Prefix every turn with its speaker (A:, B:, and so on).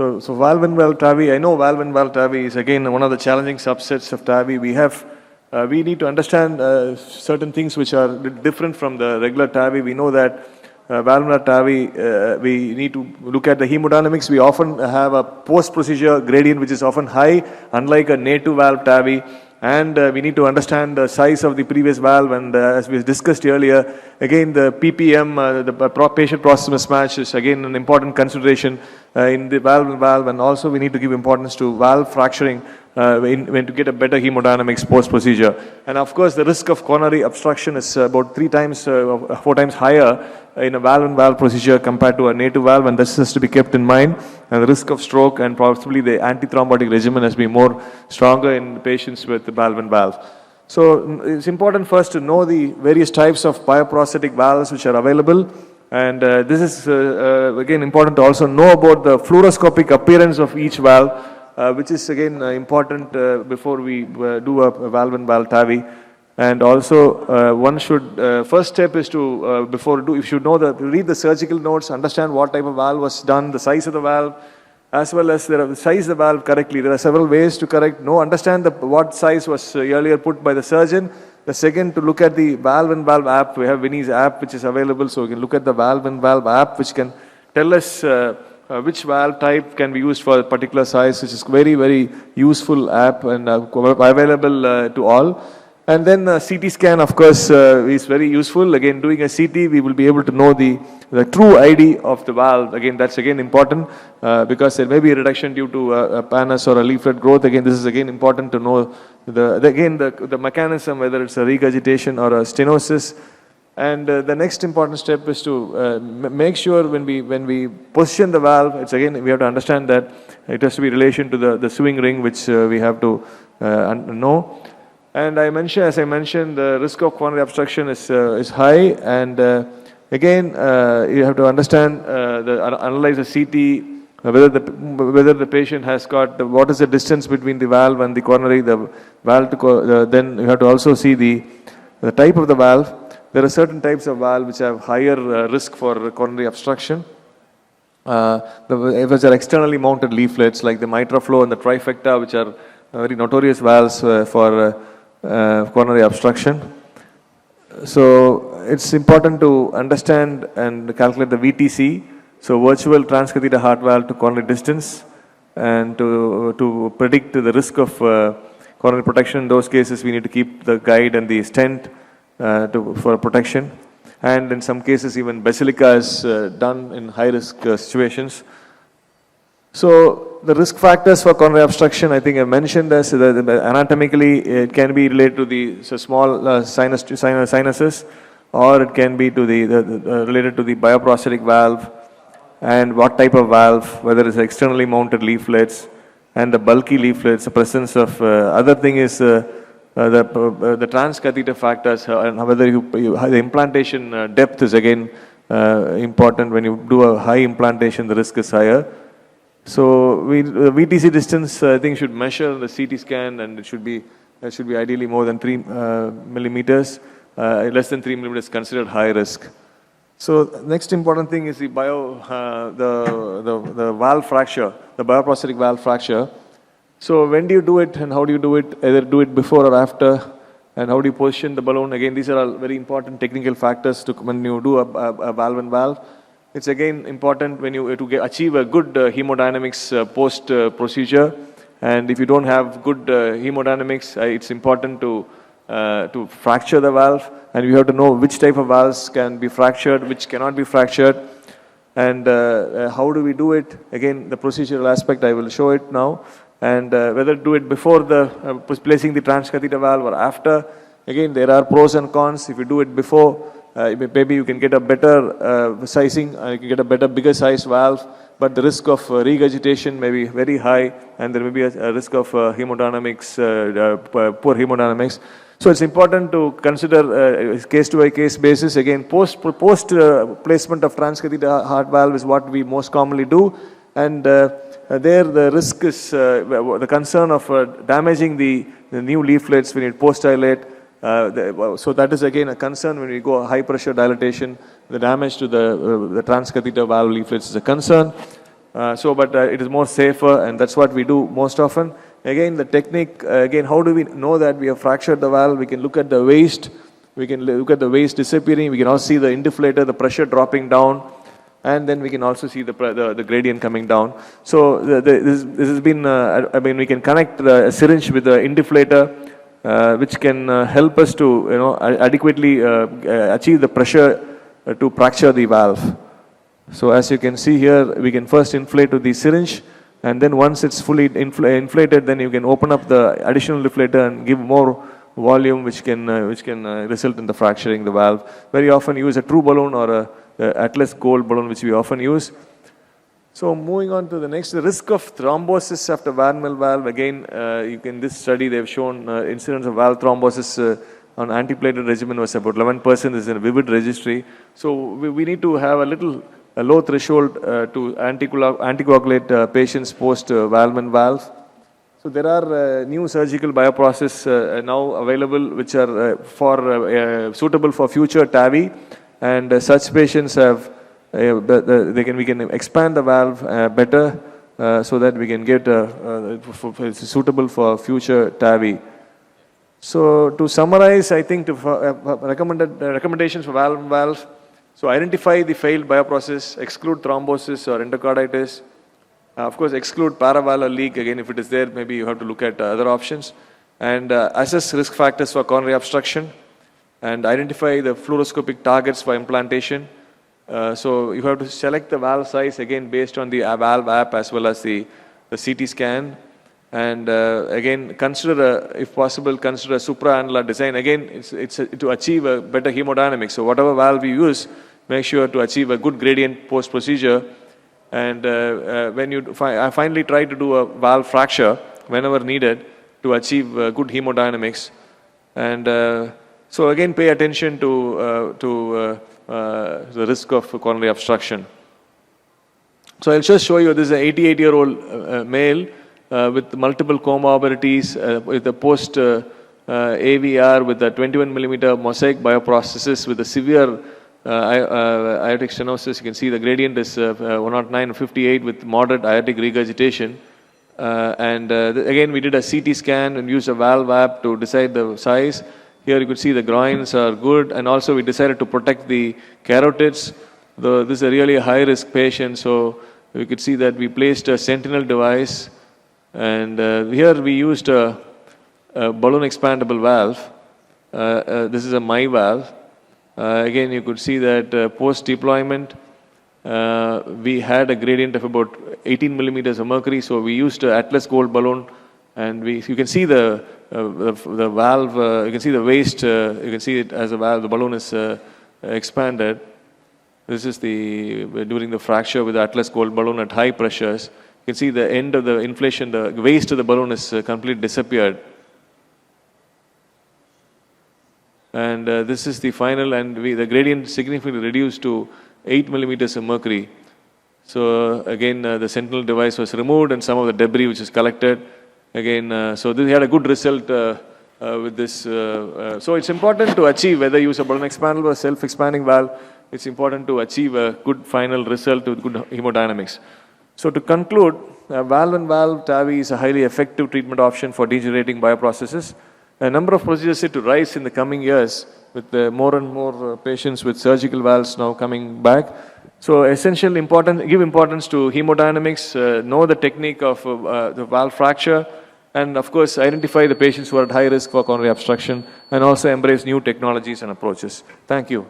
A: So valve-in-valve TAVI, I know valve-in-valve TAVI is again one of the challenging subsets of TAVI. We need to understand certain things which are different from the regular TAVI. We know that valve-in-valve TAVI, we need to look at the hemodynamics. We often have a post-procedure gradient which is often high, unlike a native valve TAVI. And we need to understand the size of the previous valve, and as we discussed earlier, again the PPM, the patient process mismatch is again an important consideration in the valve, and also we need to give importance to valve fracturing when to get a better hemodynamics post-procedure. And of course the risk of coronary obstruction is about 4 times higher in a valve-in-valve procedure compared to a native valve, and this has to be kept in mind. And the risk of stroke and possibly the antithrombotic regimen has been more stronger in patients with the valve-in-valve. So it's important first to know the various types of bioprosthetic valves which are available. And this is again important to also know about the fluoroscopic appearance of each valve, which is again important before we do a valve-in-valve TAVI. And also one should, first step is to, you should read the surgical notes, understand what type of valve was done, the size of the valve, as well as size the valve correctly. There are several ways to understand what size was earlier put by the surgeon. The second, to look at the valve-in-valve app. We have Vinny's app which is available, so we can look at the valve-in-valve app which can tell us which valve type can be used for a particular size, which is very, very useful app and available to all. And then CT scan, of course, is very useful. Again, doing a CT, we will be able to know the true ID of the valve. Again, that's again important because there may be a reduction due to a pannus or a leaflet growth. Again, this is again important to know the mechanism, whether it's a regurgitation or a stenosis. And the next important step is to make sure when we position the valve, it's again, we have to understand that it has to be in relation to the sewing ring, which we have to know. And as I mentioned, the risk of coronary obstruction is high, and again, you have to understand analyze the CT, whether the patient has got what is the distance between the valve and the coronary, the valve then you have to also see the type of the valve. There are certain types of valve which have higher risk for coronary obstruction. Which are externally mounted leaflets like the MitraFlow and the Trifecta, which are very notorious valves for coronary obstruction. So it's important to understand and calculate the VTC, so virtual transcatheter heart valve to coronary distance, and to predict the risk of coronary protection. In those cases, we need to keep the guide and the stent for protection. And in some cases, even basilica is done in high-risk situations. So the risk factors for coronary obstruction, I think I mentioned this, anatomically it can be related to the small sinuses, or it can be to related to the bioprosthetic valve and what type of valve, whether it's externally mounted leaflets and the bulky leaflets, the presence of, other thing is the transcatheter factors, and whether the implantation depth is again important. When you do a high implantation, the risk is higher. So the VTC distance, I think, should measure the CT scan, and it should be ideally more than 3 millimeters. Less than 3 millimeters considered high risk. So next important thing is the valve fracture, the bioprosthetic valve fracture. So when do you do it and how do you do it? Either do it before or after, and how do you position the balloon? Again, these are all very important technical factors when you do a valve-in-valve. It's again important when you achieve a good hemodynamics post procedure, and if you don't have good hemodynamics, it's important to fracture the valve, and you have to know which type of valves can be fractured, which cannot be fractured, and how do we do it? Again, the procedural aspect, I will show it now, and whether to do it before placing the transcatheter valve or after. Again, there are pros and cons. If you do it before, maybe you can get a better sizing, you can get a bigger size valve, but the risk of regurgitation may be very high, and there may be a risk of hemodynamics, poor hemodynamics. So it's important to consider case-to-case basis. Again, post placement of transcatheter heart valve is what we most commonly do, and there the risk is the concern of damaging the new leaflets when you post-dilate. So that is again a concern when we go high pressure dilatation. The damage to the transcatheter valve leaflets is a concern. But it is more safer, and that's what we do most often. Again, the technique, again, how do we know that we have fractured the valve? We can look at the waste. We can look at the waste disappearing. We can also see the indiflator, the pressure dropping down. And then we can also see the gradient coming down. So this has been, we can connect the syringe with the indiflator, which can help us to, adequately achieve the pressure to fracture the valve. So as you can see here, we can first inflate with the syringe, and then once it's fully inflated, then you can open up the additional deflator and give more volume, which can result in the fracturing the valve. Very often use a true balloon or a Atlas gold balloon, which we often use. So moving on to the next, the risk of thrombosis after Van-Mill valve. Again, in this study they've shown incidence of valve thrombosis on antiplatelet regimen was about 11%. This is a vivid registry. So we need to have a low threshold to anticoagulate patients post Van-Mill valve. So there are new surgical bioprocess now available, which are suitable for future TAVI, and such patients have we can expand the valve better so that we can get suitable for future TAVI. So to summarize, I think recommendations for valve. So identify the failed bioprocess, exclude thrombosis or endocarditis. Of course, exclude paravalvular leak. Again, if it is there, maybe you have to look at other options. And assess risk factors for coronary obstruction. And identify the fluoroscopic targets for implantation. So you have to select the valve size, again, based on the valve app as well as the CT scan. And again, consider, if possible, consider a supraannular design. Again, it's to achieve a better hemodynamics. So whatever valve you use, make sure to achieve a good gradient post-procedure. And when you finally try to do a valve fracture, whenever needed, to achieve good hemodynamics. And so again, pay attention to the risk of coronary obstruction. So I'll just show you, this is an 88-year-old male with multiple comorbidities, with a post AVR with a 21 millimeter mosaic bioprocesses with a severe aortic stenosis. You can see the gradient is 109/58 with moderate aortic regurgitation. Again, we did a CT scan and used a valve app to decide the size. Here you could see the groins are good, and also we decided to protect the carotids. This is a really high-risk patient, so we could see that we placed a sentinel device, and here we used a balloon expandable valve. This is a my valve. Again, you could see that post-deployment, we had a gradient of about 18 millimeters of mercury, so we used an Atlas gold balloon, and you can see the valve, you can see the waist, you can see it as a valve, the balloon is expanded. This is during the fracture with the Atlas gold balloon at high pressures. You can see the end of the inflation, the waist of the balloon is completely disappeared. And this is the final, and the gradient significantly reduced to 8 millimeters of mercury. So again, the sentinel device was removed and some of the debris which is collected. Again, so we had a good result with this. So it's important to achieve, whether you use a balloon expandable or self-expanding valve, it's important to achieve a good final result with good hemodynamics. So to conclude, valve-in-valve TAVI is a highly effective treatment option for degenerating bioprocesses. A number of procedures set to rise in the coming years with more and more patients with surgical valves now coming back. So give importance to hemodynamics, know the technique of the valve fracture, and of course identify the patients who are at high risk for coronary obstruction, and also embrace new technologies and approaches. Thank you.